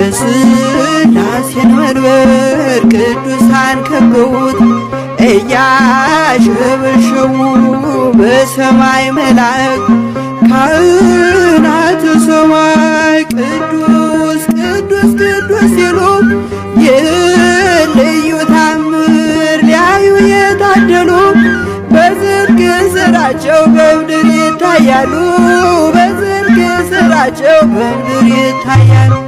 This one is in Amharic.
የሥላሴን መንበር ቅዱሳን ከበውት እያሸበሸቡ በሰማይ መላእክት ካህናተ ሰማይ ቅዱስ ቅዱስ ቅዱስ ሲሉ የልዩ ታምር ሊያዩ የታደሉ በዝርግ ስራቸው በምድር ይታያሉ። በዝርግ ስራቸው በምድር ይታያሉ።